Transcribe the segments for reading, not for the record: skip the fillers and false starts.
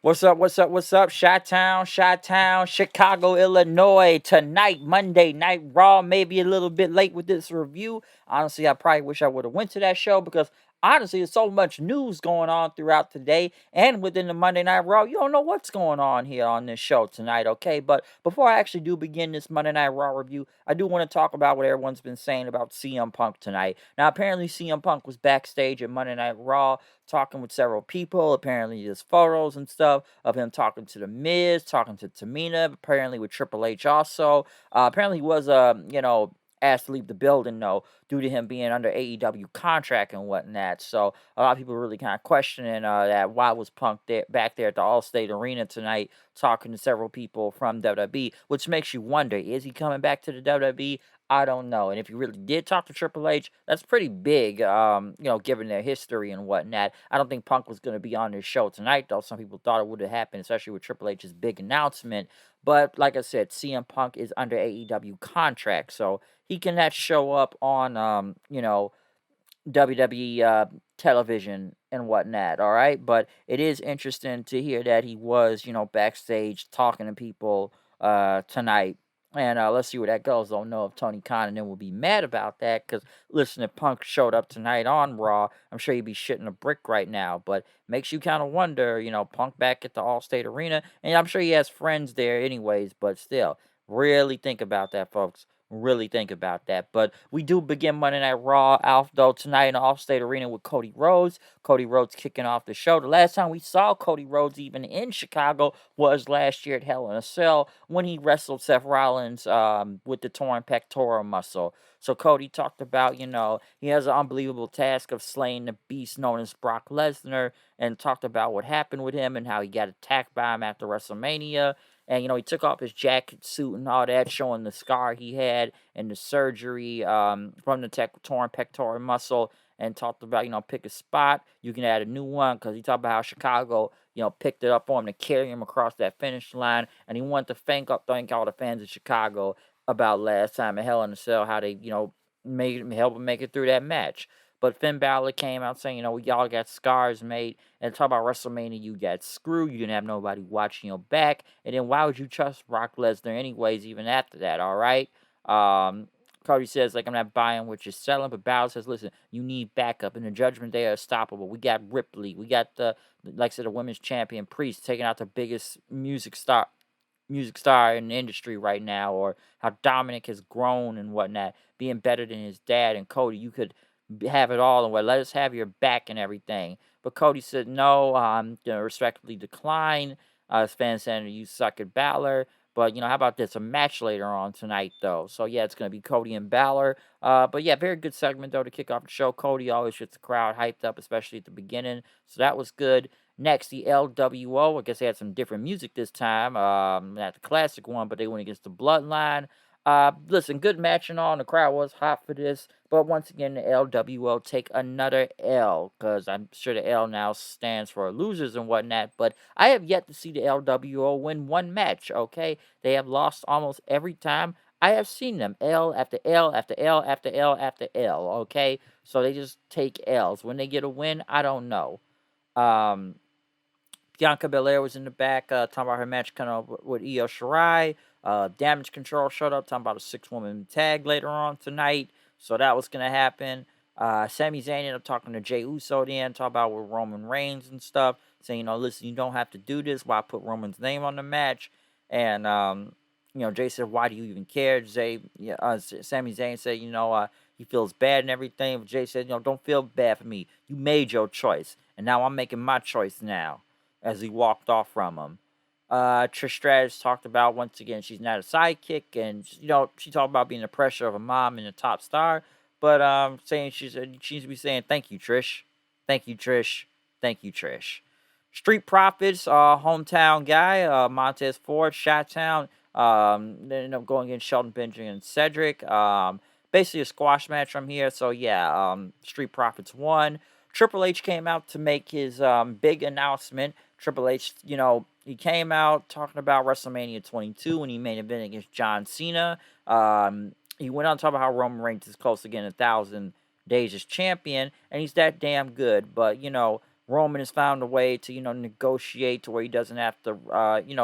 What's up? What's up? What's up? Chi-Town, Chi-Town, Chicago, Illinois. Tonight, Monday Night Raw. Maybe a little bit late with this review. Honestly, I probably wish I would have went to that show because honestly, there's so much news going on throughout the day and within the Monday Night Raw. You don't know what's going on here on this show tonight, okay? But before I actually do begin this Monday Night Raw review, I do want to talk about what everyone's been saying about CM Punk tonight. Now, apparently, CM Punk was backstage at Monday Night Raw talking with several people. Apparently, there's photos and stuff of him talking to the Miz, talking to Tamina. Apparently, with Triple H also. Apparently, he was asked to leave the building though, due to him being under AEW contract and whatnot. So a lot of people really kind of questioning that why was Punk there back there at the Allstate Arena tonight talking to several people from WWE, which makes you wonder: is he coming back to the WWE? I don't know. And if you really did talk to Triple H, that's pretty big, given their history and whatnot. I don't think Punk was going to be on this show tonight, though. Some people thought it would have happened, especially with Triple H's big announcement. But like I said, CM Punk is under AEW contract, so he cannot show up on, WWE television and whatnot. All right, but it is interesting to hear that he was, backstage talking to people tonight. And let's see where that goes. Don't know if Tony Khan and them will be mad about that because listen, if Punk showed up tonight on Raw, I'm sure he'd be shitting a brick right now. But makes you kind of wonder, Punk back at the Allstate Arena, and I'm sure he has friends there anyways. But still, really think about that, folks. Really think about that. But we do begin Monday Night Raw out though tonight in the Allstate Arena with Cody Rhodes. Cody Rhodes kicking off the show. The last time we saw Cody Rhodes even in Chicago was last year at Hell in a Cell when he wrestled Seth Rollins with the torn pectoral muscle. So Cody talked about, he has an unbelievable task of slaying the beast known as Brock Lesnar, and talked about what happened with him and how he got attacked by him after WrestleMania. And he took off his jacket, suit, and all that, showing the scar he had and the surgery from the torn pectoral muscle. And talked about, pick a spot. You can add a new one because he talked about how Chicago, picked it up for him to carry him across that finish line. And he wanted to thank all the fans of Chicago about last time at Hell in a Cell, how they, help him make it through that match. But Finn Balor came out saying, y'all got scars, mate. And talk about WrestleMania, you got screwed. You didn't have nobody watching your back. And then why would you trust Brock Lesnar anyways, even after that, all right? Cody says, like, I'm not buying what you're selling. But Balor says, listen, you need backup. And the Judgment Day are unstoppable. We got Ripley. We got like I said, the women's champion Priest taking out the biggest music star in the industry right now, or how Dominic has grown and whatnot, being better than his dad. And Cody, you could have it all and what, let us have your back and everything. But Cody said, no, I'm going to respectfully decline. His fans saying you suck at Balor. But, how about this? A match later on tonight, though. So, yeah, it's going to be Cody and Balor. But, yeah, very good segment, though, to kick off the show. Cody always gets the crowd hyped up, especially at the beginning. So, that was good. Next, the LWO. I guess they had some different music this time. Not the classic one, but they went against the Bloodline. Listen, good match and all, and the crowd was hot for this. But once again, the LWO take another L, because I'm sure the L now stands for losers and whatnot. But I have yet to see the LWO win one match, okay? They have lost almost every time I have seen them. L after L after L after L after L, okay? So they just take L's. When they get a win, I don't know. Um, Bianca Belair was in the back, talking about her match kind of with Io Shirai. Damage Control showed up, talking about a six-woman tag later on tonight. So that was going to happen. Sami Zayn ended up talking to Jey Uso then, talking about with Roman Reigns and stuff, saying, listen, you don't have to do this. Why put Roman's name on the match? And, Jay said, why do you even care? Sami Zayn said, he feels bad and everything. But Jay said, don't feel bad for me. You made your choice. And now I'm making my choice now, as he walked off from him. Trish Stratus talked about, once again, she's not a sidekick, and she talked about being the pressure of a mom and a top star, but saying she needs to be saying thank you, Trish, thank you, Trish, thank you, Trish. Street Profits, hometown guy, Montez Ford, Chi-Town, they ended up going against Shelton Benjamin and Cedric. Basically a squash match from here. So yeah, Street Profits won. Triple H came out to make his big announcement. Triple H, he came out talking about WrestleMania 22 when he made an event against John Cena. He went on to talk about how Roman Reigns is close to getting 1,000 days as champion, and he's that damn good. But, Roman has found a way to, negotiate to where he doesn't have to,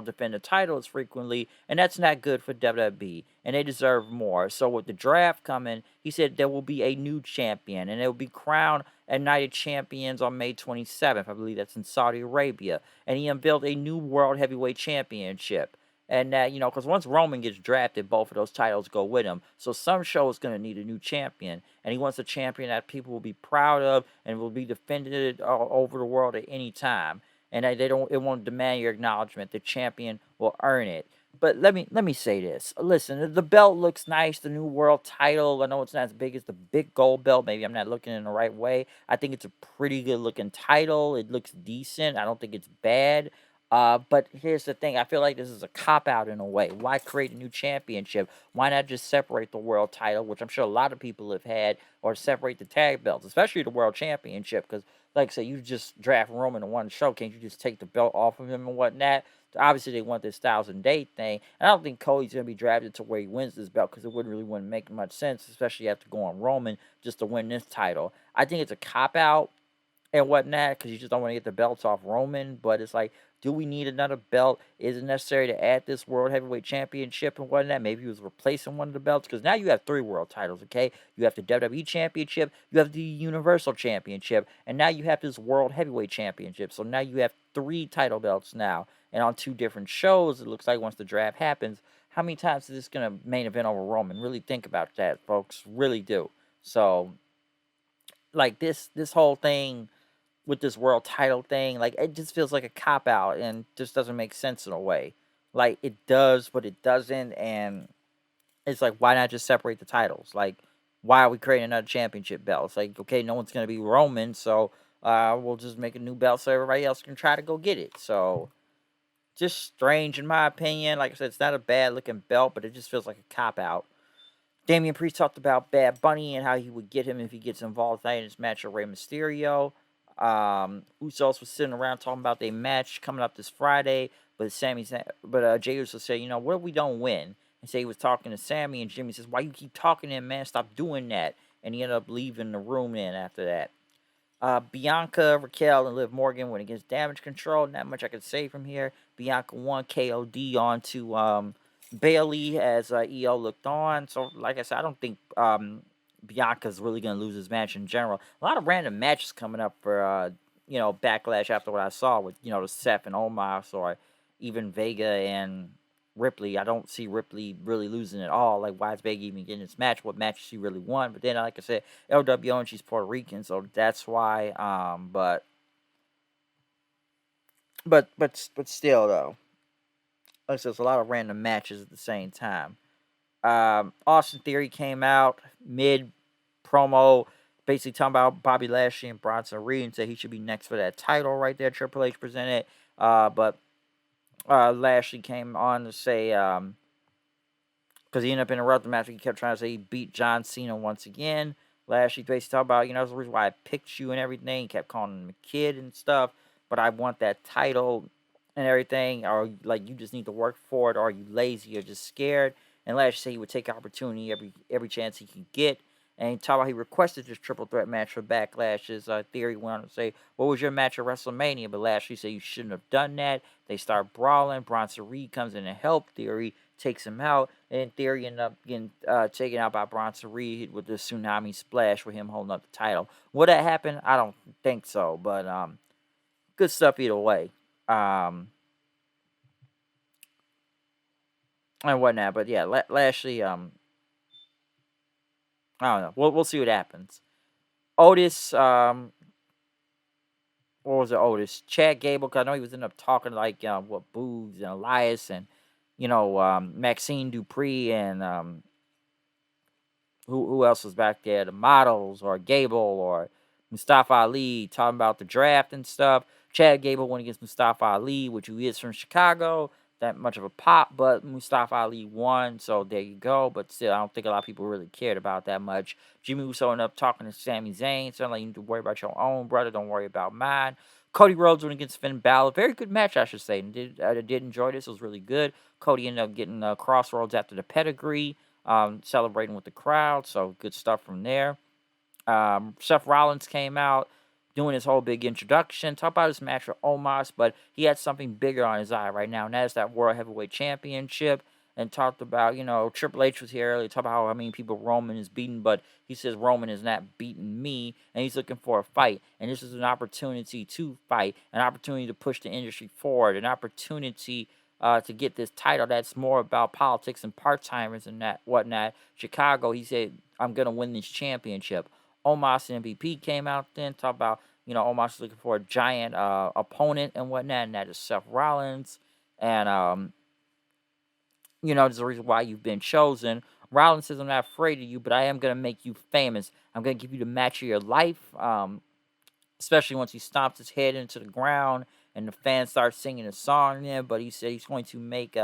defend the title as frequently, and that's not good for WWE, and they deserve more. So with the draft coming, he said there will be a new champion, and it will be crowned at Night of Champions on May 27th. I believe that's in Saudi Arabia, and he unveiled a new World Heavyweight Championship. And that, because once Roman gets drafted, both of those titles go with him. So some show is going to need a new champion. And he wants a champion that people will be proud of and will be defended all over the world at any time. And they don't, it won't demand your acknowledgement. The champion will earn it. But let me say this. Listen, the belt looks nice. The new world title. I know it's not as big as the big gold belt. Maybe I'm not looking in the right way. I think it's a pretty good looking title. It looks decent. I don't think it's bad. But here's the thing. I feel like this is a cop out in a way. Why create a new championship? Why not just separate the world title, which I'm sure a lot of people have had, or separate the tag belts, especially the world championship? Because, like I say, you just draft Roman in one show. Can't you just take the belt off of him and whatnot? Obviously, they want this 1,000-day thing. And I don't think Cody's going to be drafted to where he wins this belt because it wouldn't make much sense, especially after going Roman just to win this title. I think it's a cop out and whatnot because you just don't want to get the belts off Roman. But it's like, do we need another belt? Is it necessary to add this World Heavyweight Championship and whatnot? Maybe he was replacing one of the belts because now you have three world titles, okay? You have the WWE Championship, you have the Universal Championship, and now you have this World Heavyweight Championship. So now you have three title belts now. And on two different shows, it looks like once the draft happens, how many times is this going to main event over Roman? Really think about that, folks. Really do. So, like, this whole thing with this world title thing, like it just feels like a cop out and just doesn't make sense in a way. Like it does, but it doesn't, and it's like why not just separate the titles? Like why are we creating another championship belt? It's like okay, no one's gonna be Roman, so we'll just make a new belt so everybody else can try to go get it. So just strange in my opinion. Like I said, it's not a bad looking belt, but it just feels like a cop out. Damian Priest talked about Bad Bunny and how he would get him if he gets involved tonight in his match with Rey Mysterio. Usos was sitting around talking about their match coming up this Friday, but Jey Uso said, what if we don't win? And say he was talking to Sammy, and Jimmy says, "Why you keep talking to him, man? Stop doing that." And he ended up leaving the room then after that. Bianca, Raquel, and Liv Morgan went against Damage Control. Not much I could say from here. Bianca won KOD on to Bailey as EO looked on. So, like I said, I don't think Bianca's really going to lose this match in general. A lot of random matches coming up for, Backlash after what I saw with, the Seth and Omos or even Vega and Ripley. I don't see Ripley really losing at all. Like, why is Vega even getting this match? What match she really won? But then, like I said, LWO and she's Puerto Rican, so that's why. But still though, like I said, there's a lot of random matches at the same time. Austin Theory came out mid promo, basically talking about Bobby Lashley and Bronson Reed and said he should be next for that title right there. Triple H presented, but Lashley came on to say because he ended up interrupting the match. He kept trying to say he beat John Cena once again. Lashley basically talked about, that's the reason why I picked you and everything. He kept calling him a kid and stuff, but I want that title and everything. Or like you just need to work for it, or are you lazy or just scared? And Lashley said he would take opportunity every chance he could get. And he talked about he requested this triple threat match for Backlash. His Theory went on to say, "What was your match at WrestleMania?" But Lashley said you shouldn't have done that. They start brawling. Bronson Reed comes in to help. Theory takes him out, and Theory ended up getting taken out by Bronson Reed with the tsunami splash with him holding up the title. Would that happen? I don't think so, but good stuff either way. And whatnot, but yeah, Lashley, I don't know. We'll see what happens. Otis, what was it? Otis, Chad Gable. Cause I know he was ended up talking like Boogs and Elias and Maxine Dupree and who else was back there? The models or Gable or Mustafa Ali talking about the draft and stuff. Chad Gable went against Mustafa Ali, which he is from Chicago. That much of a pop, but Mustafa Ali won, so there you go. But still, I don't think a lot of people really cared about that much. Jimmy Uso ended up talking to Sami Zayn, saying like you need to worry about your own brother, don't worry about mine. Cody Rhodes went against Finn Balor. Very good match, I should say. I did enjoy this. It was really good. Cody ended up getting Crossroads after the pedigree, celebrating with the crowd. So good stuff from there. Seth Rollins came out. doing his whole big introduction. Talk about his match with Omos, but he had something bigger on his eye right now, and that is that World Heavyweight Championship. And talked about, Triple H was here earlier, talked about how many people Roman is beating, but he says Roman is not beating me, and he's looking for a fight. And this is an opportunity to fight, an opportunity to push the industry forward, an opportunity to get this title that's more about politics and part-timers and that whatnot. Chicago, he said, I'm going to win this championship. Omos and MVP came out then, talk about, Omos is looking for a giant opponent and whatnot, and that is Seth Rollins. And, there's a reason why you've been chosen. Rollins says, I'm not afraid of you, but I am going to make you famous. I'm going to give you the match of your life, especially once he stomps his head into the ground and the fans start singing a song there. But he said he's going to make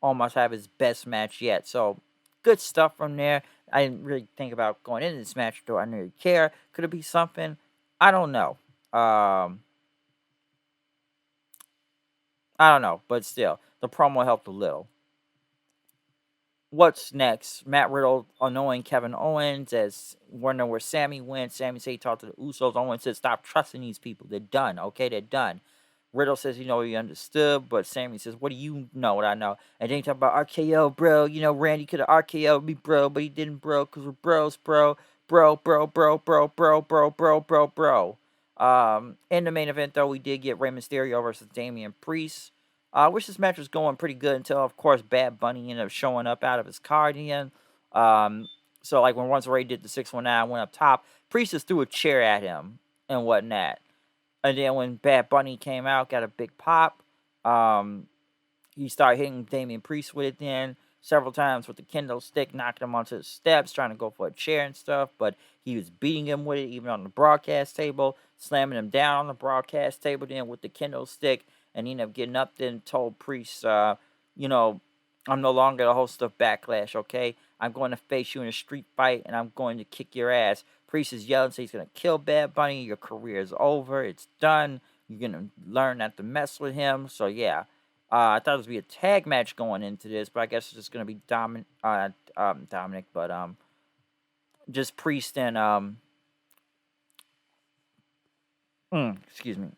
almost have his best match yet. So, good stuff from there. I didn't really think about going into this match, though I didn't really care. Could it be something? I don't know. I don't know, but still, the promo helped a little. What's next? Matt Riddle annoying Kevin Owens as wondering where Sammy went. Sammy said he talked to the Usos. Owens said, stop trusting these people. They're done. Okay, they're done. Riddle says, he understood, but Sammy says, what do you know what I know? And then he talk about RKO, bro. Randy could have RKO'd me, bro, but he didn't, bro, because we're bros, bro. Bro, bro, bro, bro, bro, bro, bro, bro, bro. In the main event, though, we did get Rey Mysterio versus Damian Priest. I wish this match was going pretty good until, of course, Bad Bunny ended up showing up out of his car at the end. So, like, when once Ray did the 619, went up top, Priest just threw a chair at him and whatnot. And then when Bad Bunny came out, got a big pop. He started hitting Damian Priest with it then several times with the kendo stick, knocking him onto the steps, trying to go for a chair and stuff. But he was beating him with it, even on the broadcast table, slamming him down on the broadcast table then with the kendo stick. And he ended up getting up there and told Priest, I'm no longer the host of Backlash, okay? I'm going to face you in a street fight, and I'm going to kick your ass. Priest is yelling, saying he's going to kill Bad Bunny. Your career is over. It's done. You're going to learn not to mess with him. So, yeah. I thought it was going to be a tag match going into this, but I guess it's just going to be Dominic, but just Priest and, excuse me.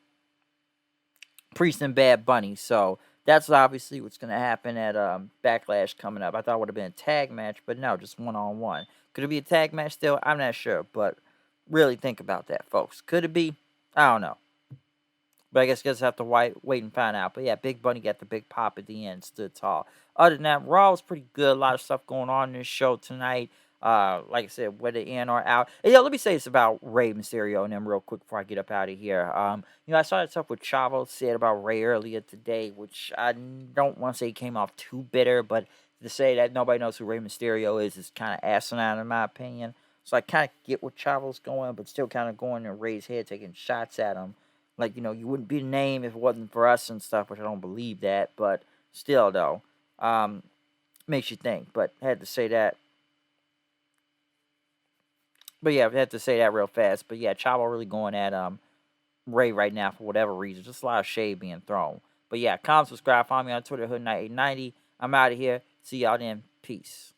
Priest and Bad Bunny. So that's obviously what's going to happen at Backlash coming up. I thought it would have been a tag match, but no, just one-on-one. Could it be a tag match still? I'm not sure, but really think about that, folks. Could it be? I don't know. But I guess you guys have to wait and find out. But yeah, Big Bunny got the big pop at the end, stood tall. Other than that, Raw was pretty good. A lot of stuff going on in this show tonight. Like I said, whether in or out. And let me say this about Rey Mysterio and then real quick before I get up out of here. I saw that stuff with Chavo said about Rey earlier today, which I don't want to say came off too bitter, but to say that nobody knows who Rey Mysterio is kind of asinine in my opinion. So I kind of get what Chavo's going, but still kind of going in Rey's head, taking shots at him. Like, you wouldn't be the name if it wasn't for us and stuff, which I don't believe that, but still, though, makes you think. But I had to say that. But yeah, I had to say that real fast. But yeah, Chavo really going at Rey right now for whatever reason. Just a lot of shade being thrown. But yeah, comment, subscribe, follow me on Twitter, Hood Knight 890. I'm out of here. See y'all then. Peace.